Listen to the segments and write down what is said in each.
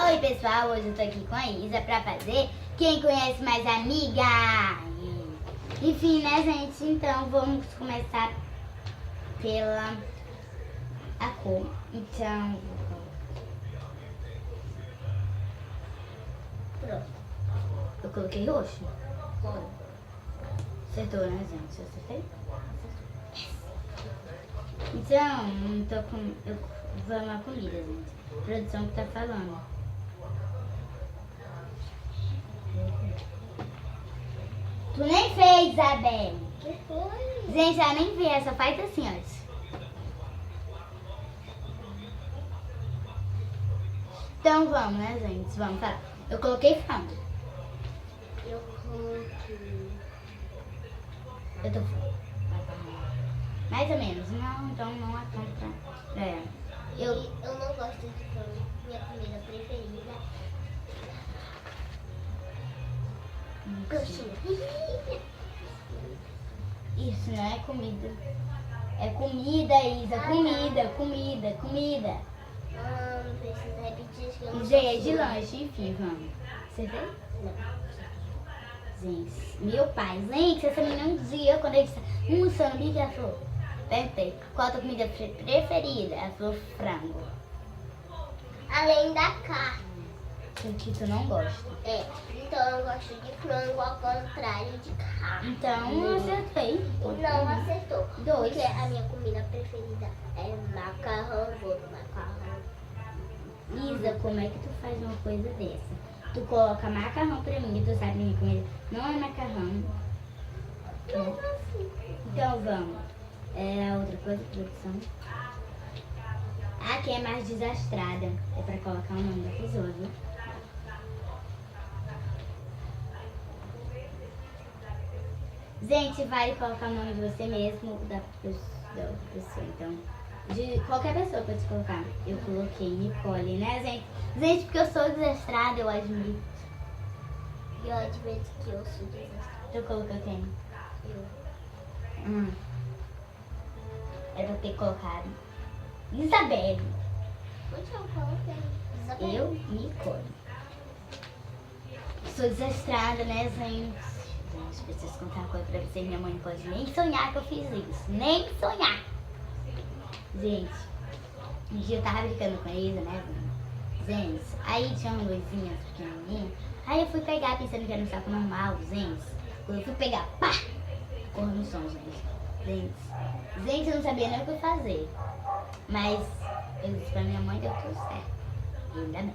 Oi pessoal, hoje eu tô aqui com a Isa pra fazer Quem Conhece Mais, Amiga. Enfim, né gente, então vamos começar pela a cor. Então, pronto, eu coloquei roxo. Acertou, né gente? Eu acertei? Então, vamos à comida, gente. Produção que tá falando. Tu nem fez, Isabelle. Que foi? Gente, ela nem fez, só faz assim antes. Então vamos, né, gente? Vamos falar. Eu coloquei frango. Eu coloquei. Eu tô mais ou menos. Não, então não é tanto pra ela. Eu não gosto de frango. Minha comida preferida. Coxinha. Isso não é comida. É comida, Isa. Comida. Não precisa repetir que eu não Gente, é sou de sua. lanche, enfim, vamos. Você vê? Não. Gente, meu pai, gente, essa menina um dia, quando ele disse um sanduíche, ela falou, perguntei, qual a tua comida preferida? Ela falou, frango. Além da carne. Que tu não gosta. É, então eu gosto de frango ao contrário de carne. Então, eu acertei. Não acertou. Dois. Porque a minha comida preferida é macarrão. Vou do macarrão. Isa, como é que tu faz uma coisa dessa? Tu coloca macarrão pra mim, tu sabe minha comida não é macarrão. Como assim? Então, vamos. É outra coisa, produção. A quem é mais desastrada. É pra colocar o nome da pessoa, viu? Gente, vale colocar o nome de você mesmo, da pessoa, então. De qualquer pessoa pode colocar. Eu coloquei Nicole, né, gente? Gente, porque eu sou desastrada, eu admito. Eu admito que eu sou desastrada. Tu colocou quem? Eu. Era pra ter colocado Isabelle. Onde eu coloquei? Isabel. Eu, Nicole. Sou desastrada, né, gente? Gente, preciso contar uma coisa pra vocês. Minha mãe não pode nem sonhar que eu fiz isso. Nem sonhar. Gente, um dia eu tava brincando com a Isa, né? Gente, aí tinha uma luzinha pequenininha. Aí eu fui pegar pensando que era um saco normal, gente. Quando eu fui pegar, pá! Corra no som, gente. Gente, eu não sabia nem o que fazer. Mas eu disse pra minha mãe, deu tudo certo. E ainda bem.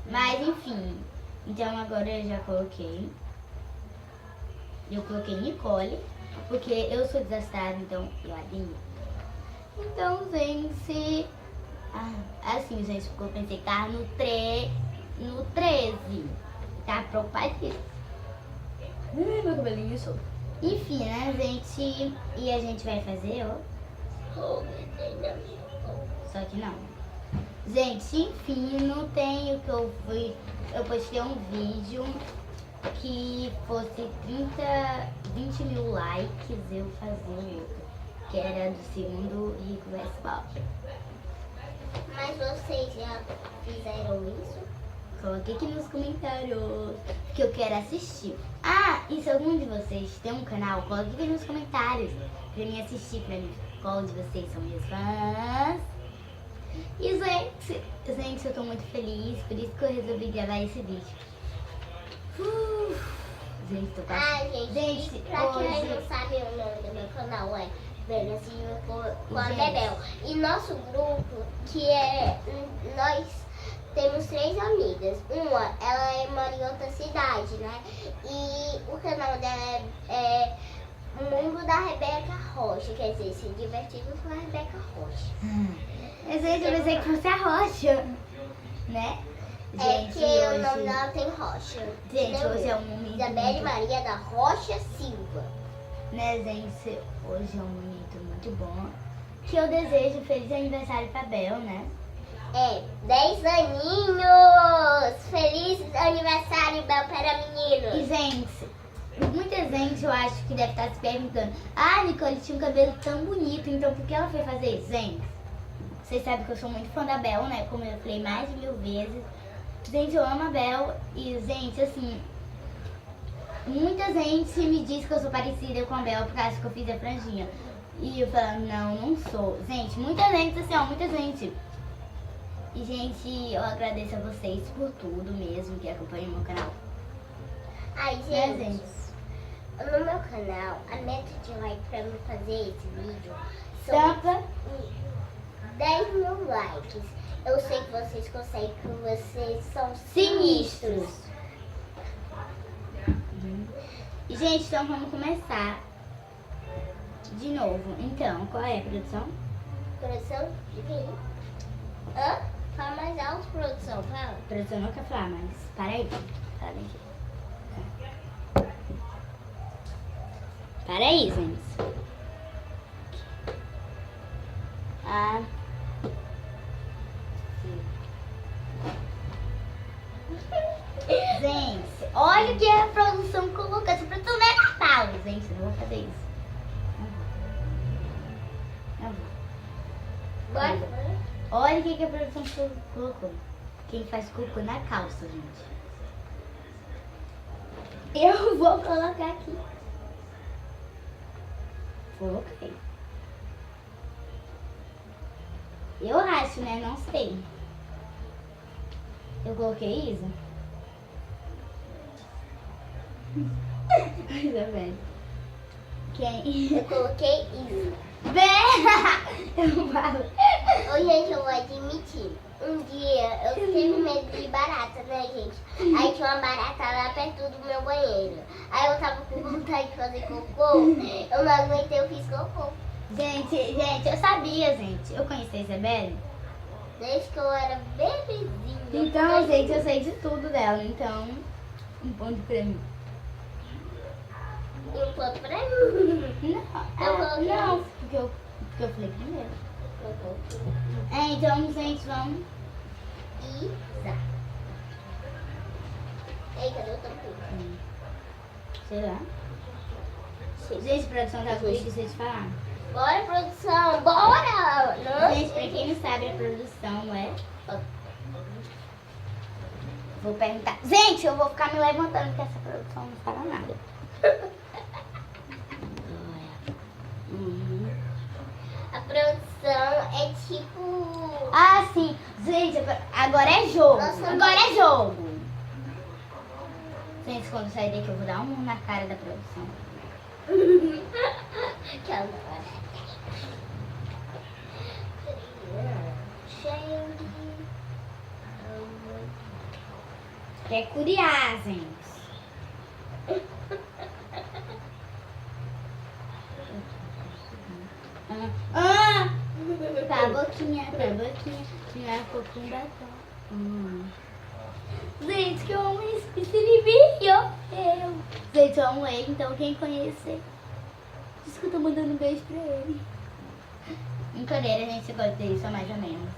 Mas enfim, então agora eu já coloquei. Eu coloquei Nicole, porque eu sou desastrada, então eu admiro. Então, gente, assim, gente, porque eu pensei que tava no 13. Tava preocupadíssima. Meu cabelinho solto. Enfim, né, gente? E a gente vai fazer, ó. Só que não. Gente, enfim, não tem o que eu fui. Eu postei um vídeo que fosse 20 mil likes, eu fazia outro, que era do segundo Rico vs Pobre. Mas vocês já fizeram isso? Coloquei aqui nos comentários que eu quero assistir. E se algum de vocês tem um canal, coloque aqui nos comentários pra mim assistir, pra mim qual de vocês são meus fãs. E gente, eu tô muito feliz, por isso que eu resolvi gravar esse vídeo. Gente, tô quase... Gente, pra quem não sabe o nome do meu canal é Velhazinho com a Bebel. E nosso grupo, que é... Nós temos 3 amigas. Uma, ela mora em outra cidade, né? E o canal dela é Mundo da Rebeca Rocha. Quer dizer, se divertindo com a Rebeca Rocha. Gente, eu pensei que fosse a Rocha, né? Gente, que o nome dela tem Rocha. Gente, hoje é um momento Isabelle muito... Maria da Rocha Silva. Né, gente? Hoje é um momento muito bom. Que eu desejo feliz aniversário pra Bel, né? 10 aninhos! Feliz aniversário, Bel, para E, meninos! gente, Muita gente eu acho que deve estar se perguntando: ah, Nicole tinha um cabelo tão bonito, então por que ela foi fazer isso? Gente, vocês sabem que eu sou muito fã da Bel, né? Como eu falei mais de 1000 vezes. Gente, eu amo a Bel e, gente, assim, muita gente me diz que eu sou parecida com a Bel por causa que eu fiz a franjinha. E eu falo, não sou. Gente, muita gente, assim, ó, muita gente. E, gente, eu agradeço a vocês por tudo mesmo que acompanham o meu canal. Ai, Né, gente, no meu canal, a meta de like pra mim fazer esse vídeo são Tampa. 10 mil likes. Eu sei que vocês conseguem, que vocês são Sinistros. E, gente, então vamos começar de novo. Então, qual é a produção? Produção de quem? Hã? Fala mais alto, produção, fala. Produção não quer falar, mas para aí. Fala bem aqui. Para aí, gente. Ah. Gente, olha o que a produção colocou. Essa produção não é Natal, gente. Eu não vou fazer isso. Não vou. Bora. Olha o que a produção colocou. Quem faz cocô na calça, gente. Eu vou colocar aqui. Coloquei. Eu acho, né? Não sei. Eu coloquei isso? Ainda bem. Quem? Eu coloquei isso. Eu falo. Ô, gente, eu vou admitir. Um dia eu tive medo de barata, né, gente? Aí tinha uma barata lá perto do meu banheiro. Aí eu tava com vontade de fazer cocô. Eu não aguentei, eu fiz cocô. Gente, eu sabia, gente. Eu conheci a Isabelle. Desde que eu era bebezinha. Então, gente, eu sei de tudo dela. Então, um ponto pra mim. E um ponto pra mim. Não, porque eu falei primeiro. Então, gente, vamos. Isa. Ei, cadê o tampão? Sei lá. Gente, produção tá comigo, deixa eu te falar. Bora, produção, bora! Não? Gente, pra quem não sabe, a produção é... Vou perguntar. Gente, eu vou ficar me levantando porque essa produção não fala nada. A produção é tipo... Ah, sim. Gente, agora é jogo. Nossa, Agora é jogo. Gente, quando sair daqui eu vou dar um na cara da produção. Que agora. Quer curiar, gente. Pra boquinha, tirar pouquinho batom. Gente, que eu amo esse vídeo. Gente, eu amo ele, então quem conhece, diz que eu tô mandando um beijo pra ele. Brincadeira, gente, gosta dele, só mais ou menos.